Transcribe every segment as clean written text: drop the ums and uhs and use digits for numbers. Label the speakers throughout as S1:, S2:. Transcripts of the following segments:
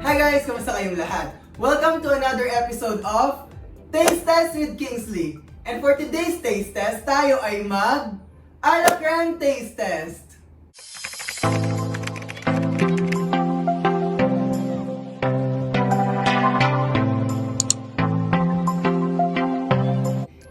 S1: Hi guys! Kamusta kayong lahat? Welcome to another episode of Taste Test with Kingsley. And for today's taste test, tayo ay Creme Taste Test.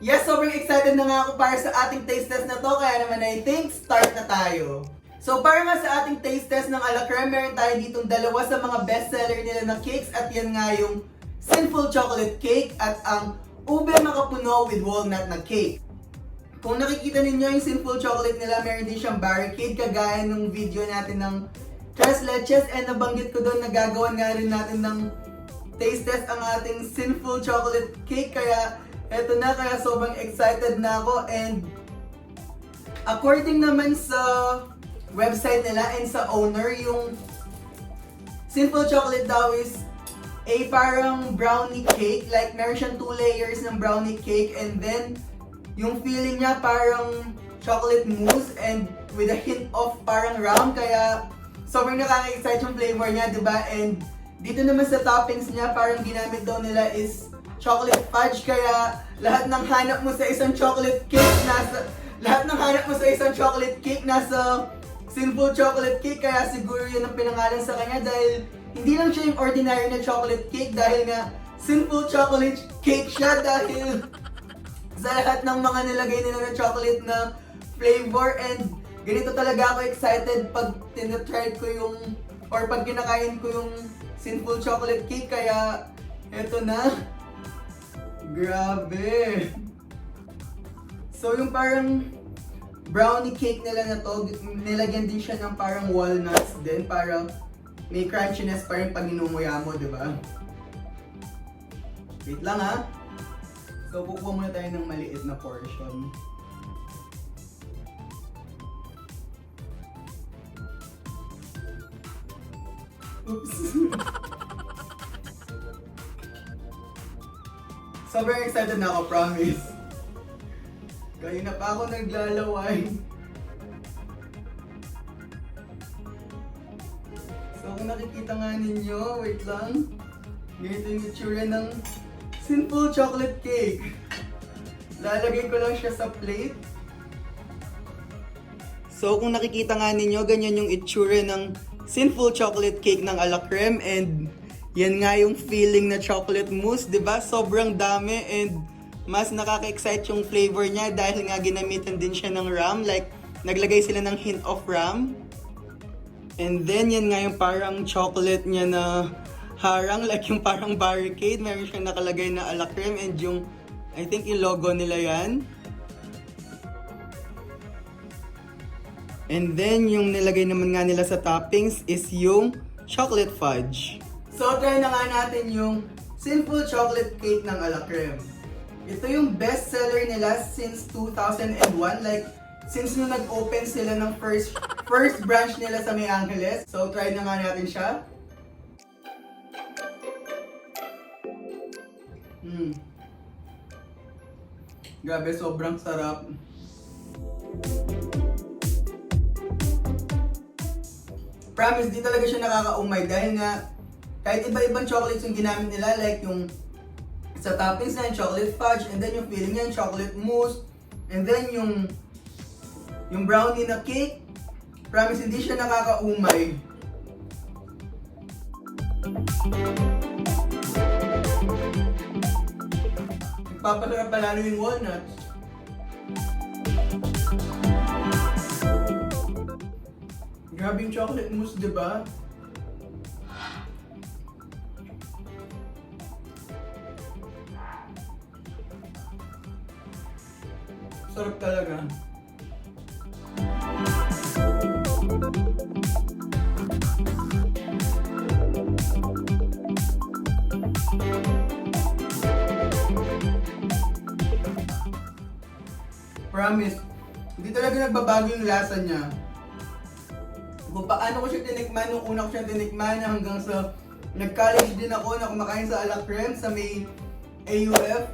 S1: Yes, sobrang excited na nga ako para sa ating taste test na to, kaya naman I think start na tayo. So para nga sa ating taste test ng Creme, meron tayo ditong dalawa sa mga bestseller nila na cakes at yan nga yung Sinful chocolate cake at ang ube Macapuno with walnut na cake. Kung nakikita ninyo yung Sinful chocolate nila, meron din siyang barricade kagaya nung video natin ng tres leches, and nabanggit ko doon na gagawan nga rin natin ng taste test ang ating Sinful chocolate cake, kaya eto na, kaya sobrang excited na ako. And according naman sa website nila and sa owner, yung Sinful chocolate daw is a parang brownie cake, like meron siyang 2 layers ng brownie cake, and then yung feeling niya parang chocolate mousse and with a hint of parang rum, kaya sobrang nakaka-excite yung flavor niya, diba? And dito naman sa toppings niya, parang ginamit daw nila is chocolate fudge, kaya lahat ng hanap mo sa isang chocolate cake nasa Sinful chocolate cake, kaya siguro yun ang pinangalan sa kanya, dahil hindi lang siya yung ordinary na chocolate cake, dahil nga Sinful chocolate cake siya, dahil sa lahat ng mga nilagay nila na chocolate na flavor. And ganito talaga ako excited pag tinatry ko yung, or pag kinakain ko yung Sinful chocolate cake, kaya eto na. Grabe! So yung parang brownie cake nila na to, nilagyan din siya ng parang walnuts din para may crunchiness pa rin pag inunguya mo, diba? Wait lang ha. So kukuha muna tayo ng maliit na portion. Oops! Sobrang excited na ako, promise. Kanina pa ako naglalaway. So kung nakikita nga ninyo, wait lang. Ganito yung itsura ng Sinful chocolate cake. Lalagay ko lang siya sa plate. So kung nakikita nga ninyo, ganyan yung itsura ng Sinful chocolate cake ng Creme, and yan nga yung feeling na chocolate mousse, diba? Sobrang dami, and mas nakaka-excite yung flavor niya dahil nga ginamitan din siya ng rum, like naglagay sila ng hint of rum. And then yan nga yung parang chocolate niya na harang, like yung parang barricade, meron siyang nakalagay na Creme, and yung, I think yung logo nila yan. And then yung nilagay naman nga nila sa toppings is yung chocolate fudge. So try na nga natin yung Sinful chocolate cake ng Creme. Ito yung best seller nila since 2001, like since nung nag-open sila ng first branch nila sa May Angeles. So try na nga natin siya. Grabe, sobrang sarap. Promise, di talaga siya nakakaumay dahil nga kahit iba-ibang chocolates yung ginamit nila, like yung sa toppings na yung chocolate fudge, and then yung feeling niya yung chocolate mousse, and then yung brownie na cake. Promise, hindi siya nakakaumay. Nagpapasarap pa lalo yung walnuts. Grabe yung chocolate mousse, diba? Sarap talaga. Promise, hindi talaga nagbabago yung lasa niya. Kung paano ko siya tinikman, nung una ko siya tinikman hanggang sa nag-college din ako na kumakain sa Creme sa may AUF,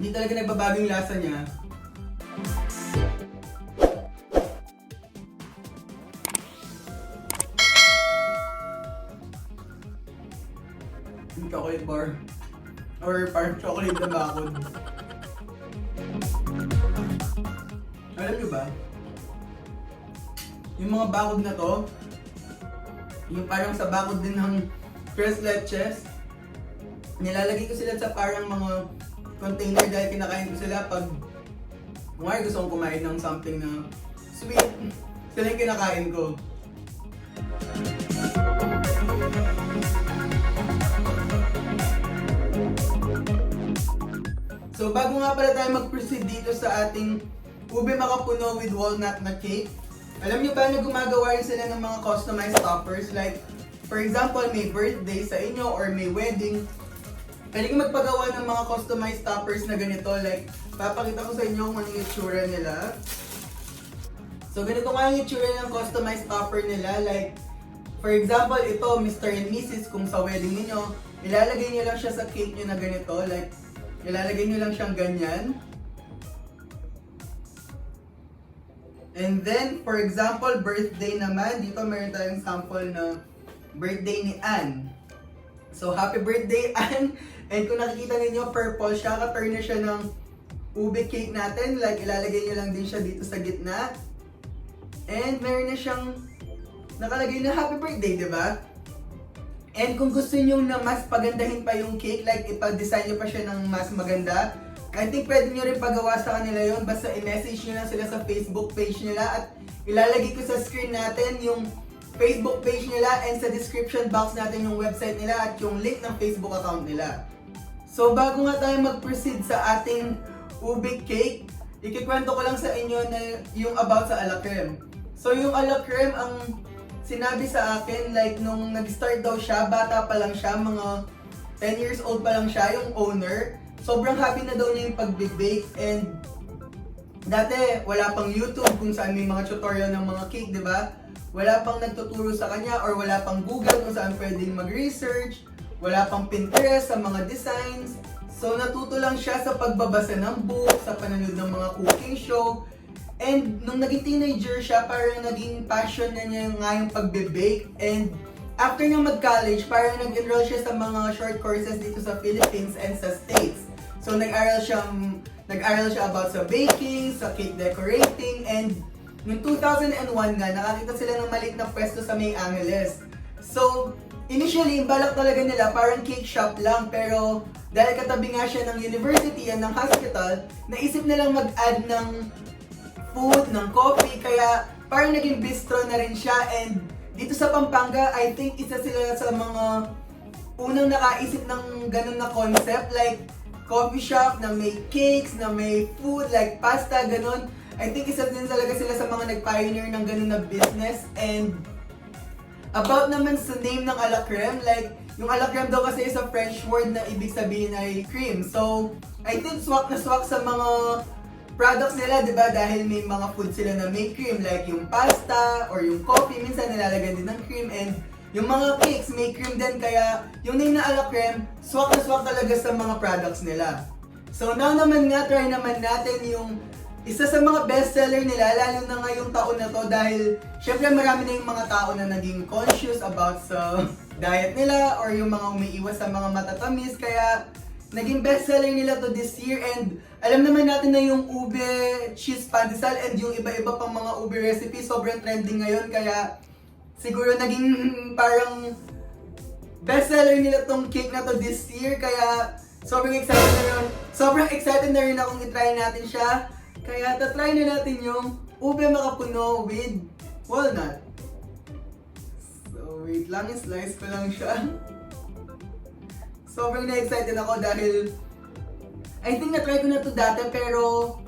S1: hindi talaga nagbabago yung lasa niya. yung chocolate bar. Or parang chocolate na bakod. Alam nyo ba? Yung mga bakod na to, yung parang sa bakod din ng tres leches, nilalagay ko sila sa parang mga container dahil kinakain ko sila pag kung gusto kong kumain ng something na sweet, sila yung kinakain ko. So bago nga pala tayo mag-proceed dito sa ating ube macapuno with walnut na cake, alam niyo ba na gumagawa rin sila ng mga customized toppers? Like, for example, may birthday sa inyo or may wedding, pwede kang magpagawa ng mga customized toppers na ganito. Like, papakita ko sa inyo kung ano yung itsura nila. So ganito nga yung itsura ng customized topper nila. Like, for example, ito, Mr. and Mrs. Kung sa wedding niyo, ilalagay niyo lang siya sa cake niyo na ganito. Like, ilalagay niyo lang siyang ganyan. And then, for example, birthday naman. Dito meron tayong sample na birthday ni Ann. So, happy birthday, Ann! And kung nakikita ninyo, purple siya. Ka-turn na siya ng ube cake natin. Like, ilalagay niyo lang din siya dito sa gitna. And meron na siyang nakalagay na happy birthday, di ba? And kung gusto niyo na mas pagandahin pa yung cake, like ipa-design niyo pa siya ng mas maganda, I think pwede niyo rin pagawa sa kanila yon. Basta i-message niyo lang sila sa Facebook page nila at ilalagay ko sa screen natin yung Facebook page nila and sa description box natin yung website nila at yung link ng Facebook account nila. So bago nga tayo mag-proceed sa ating ube cake, ikikwento ko lang sa inyo na yung about sa a la creme. So yung a la creme, ang sinabi sa akin, like nung nag-start daw siya, bata pa lang siya, mga 10 years old pa lang siya, yung owner. Sobrang happy na daw niya yung pag-bake and dati wala pang YouTube kung saan may mga tutorial ng mga cake, di ba? Wala pang nagtuturo sa kanya or wala pang Google kung saan pwedeng mag-research, wala pang Pinterest sa mga designs. So natuto lang siya sa pagbabasa ng book, sa panonood ng mga cooking show. And nung naging teenager siya, parang naging passion na niya nga yung pagbe-bake. And after niya mag-college, parang nag-enroll siya sa mga short courses dito sa Philippines and sa States. So nag-aral siya about sa baking, sa cake decorating, and noong 2001 nga, nakakita sila ng maliit na pwesto sa May Angeles. So initially, yung balak talaga nila parang cake shop lang, pero dahil katabi nga siya ng university and ng hospital, naisip nilang mag-add ng food, ng coffee, kaya parang naging bistro na rin siya. And dito sa Pampanga, I think isa sila sa mga unang nakaisip ng ganun na concept, like coffee shop na may cakes, na may food, like pasta, ganun. I think isa din talaga sila sa mga nag-pioneer ng ganun na business. And about naman sa name ng a la creme, like yung a la creme daw kasi is a French word na ibig sabihin ay cream. So I think swak na swak sa mga products nila, di ba? Dahil may mga food sila na may cream, like yung pasta or yung coffee, minsan nilalagyan din ng cream, and yung mga cakes may cream din, kaya yung name na a la creme, swak na swak talaga sa mga products nila. So now naman nga, try naman natin yung isa sa mga bestseller nila, lalo na ngayong taon na to, dahil syempre marami na yung mga tao na naging conscious about sa diet nila or yung mga umiiwas sa mga matatamis, kaya naging bestseller nila to this year. And alam naman natin na yung ube cheese pandesal and yung iba-iba pang mga ube recipe sobrang trending ngayon, kaya siguro naging parang bestseller nila tong cake na to this year, kaya sobrang excited na rin akong itry natin siya. Kaya tatry na natin yung ube macapuno with walnut. So wait lang, slice ko lang siya. Sobrang na-excited ako dahil I think na-try ko na to dati, pero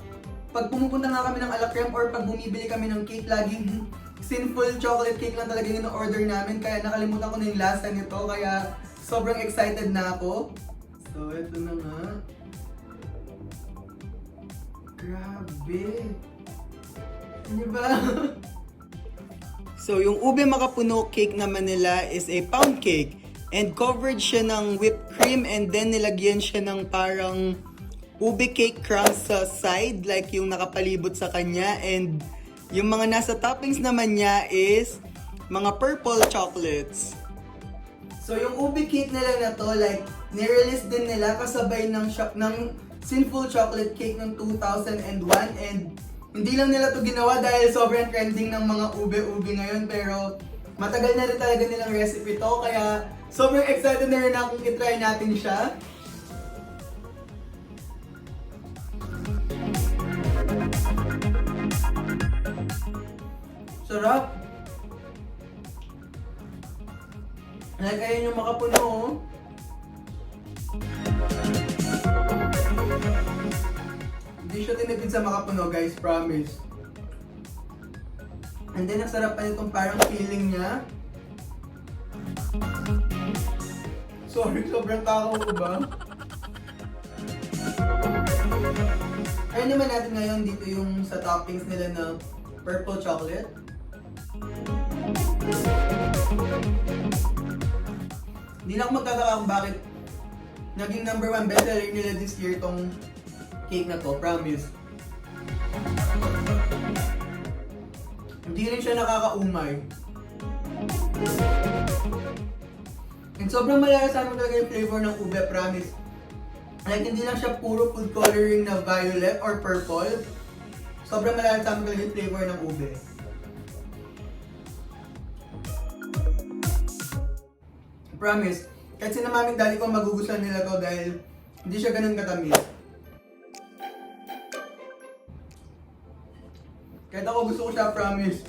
S1: pag pumupunta nga kami ng a la creme or pag bumibili kami ng cake, laging Sinful chocolate cake lang talaga yung order namin, kaya nakalimutan ko na yung lasa nito, kaya sobrang excited na ako. So ito na nga. Grabe! Ano ba? So yung ube macapuno cake naman nila is a pound cake. And covered siya ng whipped cream, and then nilagyan siya ng parang ube cake crumbs sa side, like yung nakapalibot sa kanya. And yung mga nasa toppings naman niya is mga purple chocolates. So yung ube cake nila na to, like, nirelease din nila kasabay ng Sinful chocolate cake ng 2001, and hindi lang nila to ginawa dahil sobrang trending ng mga ube-ube ngayon, pero matagal na rin talaga nilang recipe to, kaya sobrang excited na rin akong itry natin siya. Sarap! Like, ayun yung Macapuno, oh. Hindi siya tinipid sa Macapuno, guys, promise. And then, ang sarap pa nitong parang feeling niya. Sorry, sobrang takaw ko ba? Try naman natin ngayon dito yung sa toppings nila na purple chocolate. Hindi na ako magtataka kung bakit naging #1 bestseller nila this year tong cake na to, promise. Hindi rin siya nakakaumay. And sobrang malalasahan mo talaga yung flavor ng ube, promise. Like, hindi lang siya puro food coloring na violet or purple. Sobrang malalasahan mo talaga yung flavor ng ube. Promise, kahit sina mami daddy ko magugustuhan nila to dahil hindi siya ganun katamis. Kahit ako gusto ko siya, promise.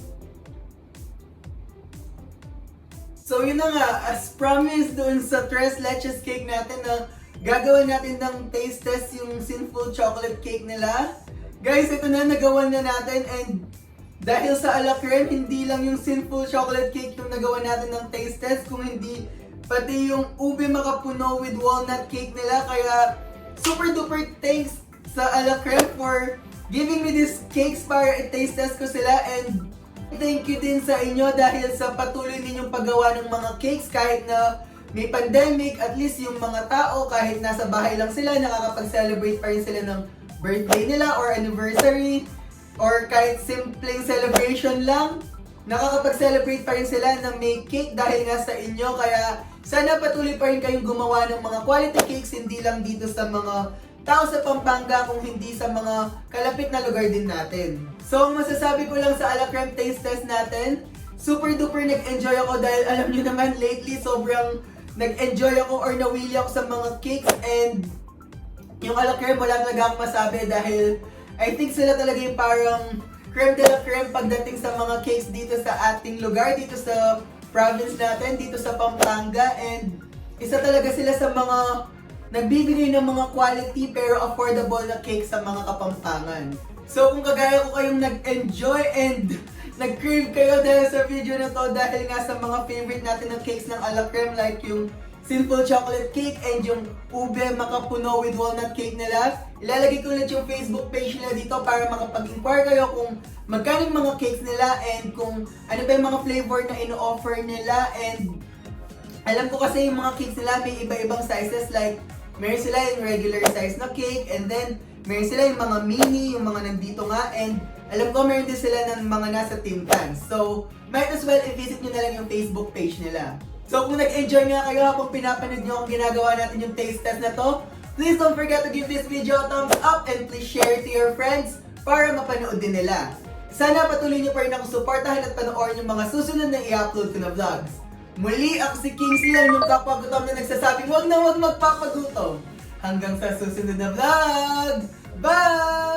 S1: So yun na nga, as promised dun sa tres leches cake natin na gagawin natin ng taste test yung Sinful chocolate cake nila. Guys, ito na, nagawa na natin, and dahil sa Creme, hindi lang yung Sinful chocolate cake yung nagawa natin ng taste test, kung hindi pati yung ube Macapuno with walnut cake nila. Kaya super duper thanks sa Creme for giving me these cakes para i-taste test ko sila, and thank you din sa inyo dahil sa patuloy ninyong paggawa ng mga cakes kahit na may pandemic. At least yung mga tao, kahit nasa bahay lang sila, nakakapag-celebrate pa rin sila ng birthday nila or anniversary, or kahit simpleng celebration lang, nakakapag-celebrate pa rin sila ng may cake dahil nga sa inyo. Kaya sana patuloy pa rin kayong gumawa ng mga quality cakes, hindi lang dito sa mga tao sa Pampanga, kung hindi sa mga kalapit na lugar din natin. So, ang masasabi ko lang sa Creme taste test natin, super duper nag-enjoy ako dahil alam nyo naman lately sobrang nag-enjoy ako or nawili ako sa mga cakes, and yung Creme wala talaga akong masabi dahil I think sila talaga yung parang creme de la creme pagdating sa mga cakes dito sa ating lugar, dito sa province natin, dito sa Pampanga, and isa talaga sila sa mga nagbibigay ng mga quality pero affordable na cake sa mga Kapampangan. So kung kagaya ko kayong nag-enjoy and nag-crave kayo dahil sa video na to, dahil nga sa mga favorite natin ng cakes ng Creme, like yung Sinful chocolate cake and yung ube Macapuno with walnut cake nila, ilalagay ko ulit yung Facebook page nila dito para makapag-inquire kayo kung magkano yung mga cakes nila and kung ano ba yung mga flavor na ino-offer nila. And alam ko kasi yung mga cakes nila may iba-ibang sizes, like meron sila yung regular size na cake, and then meron sila yung mga mini, yung mga nandito nga, and alam ko meron din sila ng mga nasa tin cans. So, might as well i-visit nyo na lang yung Facebook page nila. So, kung nag-enjoy nga kayo habang pinapanood nyo kung ginagawa natin yung taste test na to, please don't forget to give this video a thumbs up and please share it to your friends para mapanood din nila. Sana patuloy nyo pa rin akong supportahan at panoorin yung mga susunod na i-upload ko na vlogs. Muli, ako si Kingsley, ang yung kapagutom na nagsasabing wag na wag magpapagutom. Hanggang sa susunod na vlog! Bye!